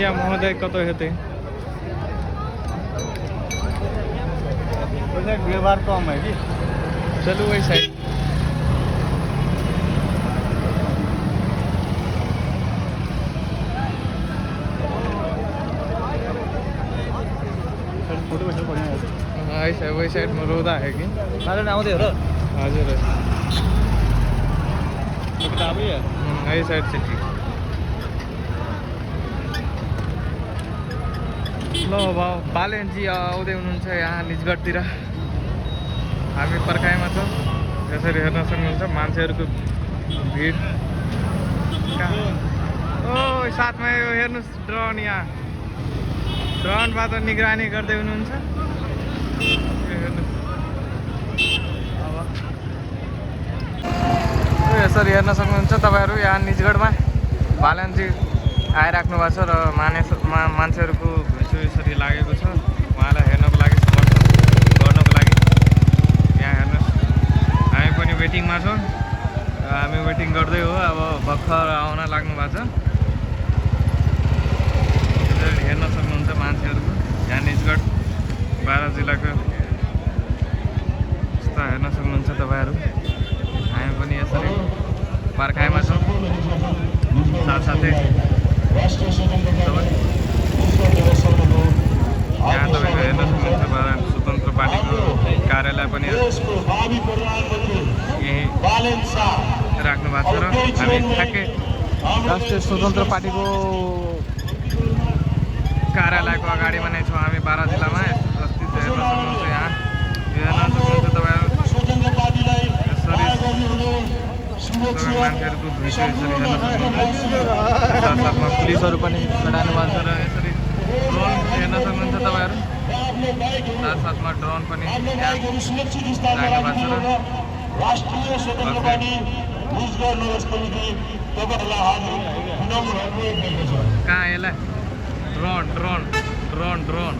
मुखिया महोदय कत हेते व्यवहार कम है कि चलो वही साइड फोटो बैठो बढ़िया वही साइड में रोदा है कि सारे आउँदै हो र हजुर किताबै है यही साइड से ठीक ल बालेनजी आउँदै हुनुहुन्छ यहाँ निजगढतिर हामी पर्खाइमा छौँ यसरी हेर्न सक्नुहुन्छ मान्छेहरूको भिड ओ साथमा यो हेर्नुहोस् ड्रोन यहाँ ड्रोनबाट निगरानी गर्दै हुनुहुन्छ यसरी हेर्न सक्नुहुन्छ तपाईँहरू यहाँ निजगढमा बालनजी आइराख्नु भएको छ र मान्छेहरूको भिडियो यसरी लागेको छ उहाँलाई हेर्नको लागि समर्थन गर्नको लागि यहाँ हेर्नुहोस् हामी पनि वेटिङमा छौँ हामी वेटिङ गर्दै हो अब भर्खर आउन लाग्नु भएको छ यसरी हेर्न सक्नुहुन्छ मान्छेहरूको यहाँ निजगढ बारा जिल्लाको यस्ता हेर्न सक्नुहुन्छ तपाईँहरू हामी पनि यसरी पर्खाइमा छौँ साथसाथै यहाँ तपाईँको हेर्न सक्नुहुन्छ भारत स्वतन्त्र पार्टीको कार्यालय पनि यहीँ राख्नु भएको छ र हामी ठ्याक्कै राष्ट्रिय स्वतन्त्र पार्टीको कार्यालयको अगाडिमा नै छौँ हामी बारा जिल्लामा उपस्थित हेर्न सक्नुहुन्छ यहाँ हेर्न सक्नुहुन्छ तपाईँहरू मान्छेहरूको भिडियो यसरी हेर्न सक्नुहुन्छ साथसाथमा पुलिसहरू पनि लडाउनु भएको छ र यसरी ड्रोन हेर्न सक्नुहुन्छ तपाईँहरू साथसाथमा ड्रोन पनि राख्नु भएको छ र कहाँ यसलाई ड्रोन ड्रोन ड्रोन ड्रोन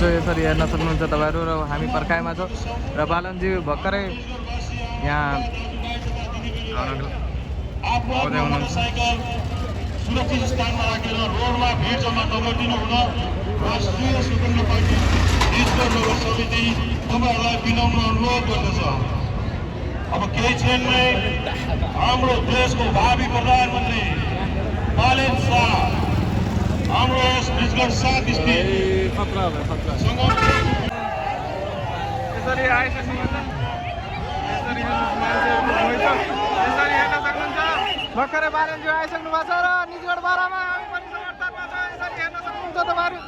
यसरी हेर्न सक्नुहुन्छ तपाईँहरू र हामी पर्खाइमा छौँ र बालनजी भर्खरै यहाँ आउँदै हुनुहुन्छ सुरक्षित स्थानमा राखेर रोडमा भिड जम्मा नगरिदिनु हुन राष्ट्रिय स्वतन्त्र पार्टी निजगढ नगर समिति तपाईँहरूलाई विनम्र अनुरोध गर्दछ। अब केही क्षणमै हाम्रो देशको भावी प्रधानमन्त्री बालेन शाह हाम्रो यस निजगढ 7 स्थित यसरी आइसक्नुहुन्छ यसरी हेर्न सक्नुहुन्छ भर्खरै बालनजी आइसक्नु भएको छ र निजगढ बारामा हामी पनि समर्थनमा छ यसरी हेर्न सक्नुहुन्छ तपाईँहरू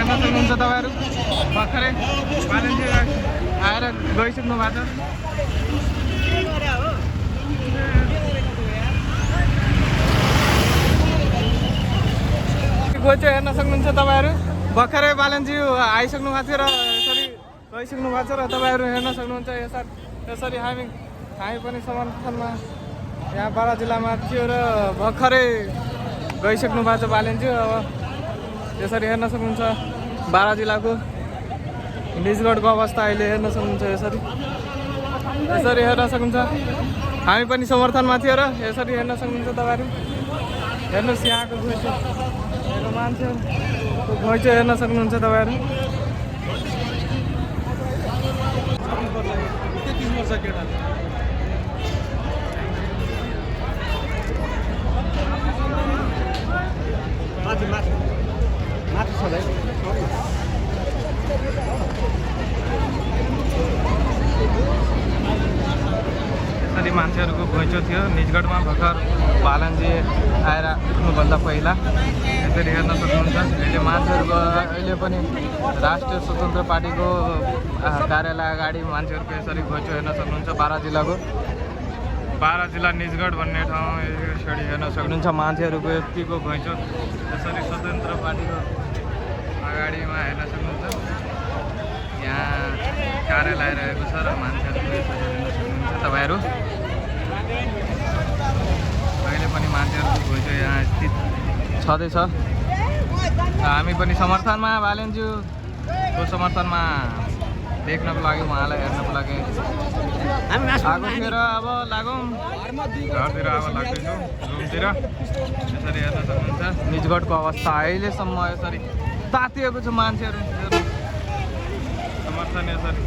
सक्नुहुन्छ तपाईँहरू भर्खरै बालनजी आएर गइसक्नु भएको छ गोचो हेर्न सक्नुहुन्छ तपाईँहरू भर्खरै बालनजी आइसक्नु भएको थियो र यसरी गइसक्नु भएको छ र तपाईँहरू हेर्न सक्नुहुन्छ यसरी हामी पनि समर्थनमा यहाँ बारा जिल्लामा थियो र भर्खरै गइसक्नु भएको छ बालनजी अब यसरी हेर्न सक्नुहुन्छ बारा जिल्लाको निजगढको अवस्था अहिले हेर्न सक्नुहुन्छ यसरी हेर्न सक्नुहुन्छ हामी पनि समर्थनमा थियो र यसरी हेर्न सक्नुहुन्छ तपाईँहरू हेर्नुहोस् यहाँको घुइँचो मान्छेहरूको घुइँचो हेर्न सक्नुहुन्छ तपाईँहरू माथि छ भाइ कति मान्छेहरूको घुइँचो थियो निजगढमा भर्खर बालनजी आएर पुग्नुभन्दा पहिला। यसरी हेर्न सक्नुहुन्छ अहिले मान्छेहरूको अहिले पनि राष्ट्रिय स्वतन्त्र पार्टीको कार्यालय अगाडि मान्छेहरूको यसरी घुइँचो हेर्न सक्नुहुन्छ। बारा जिल्ला निजगढ भन्ने ठाउँ यसरी हेर्न सक्नुहुन्छ। मान्छेहरूको यतिको घुइँचो यसरी स्वतन्त्र पार्टीको अगाडिमा हेर्न सक्नुहुन्छ। यहाँ कार्यालय रहेको छ र मान्छेहरूको यसरी हेर्न सक्नुहुन्छ तपाईँहरू। अहिले पनि मान्छेहरूको घुइँचो यहाँ स्थित छँदैछ। हामी पनि समर्थनमा बालेन्ज्यूको समर्थनमा देख्नको लागि उहाँलाई हेर्नको लागि आगो थियो र अब लागौँ घरतिर। अब लाग्दैछौँ रुमतिर। यसरी हेर्न सक्नुहुन्छ निजगढको अवस्था अहिलेसम्म यसरी तातिएको छ। मान्छेहरू समर्थन यसरी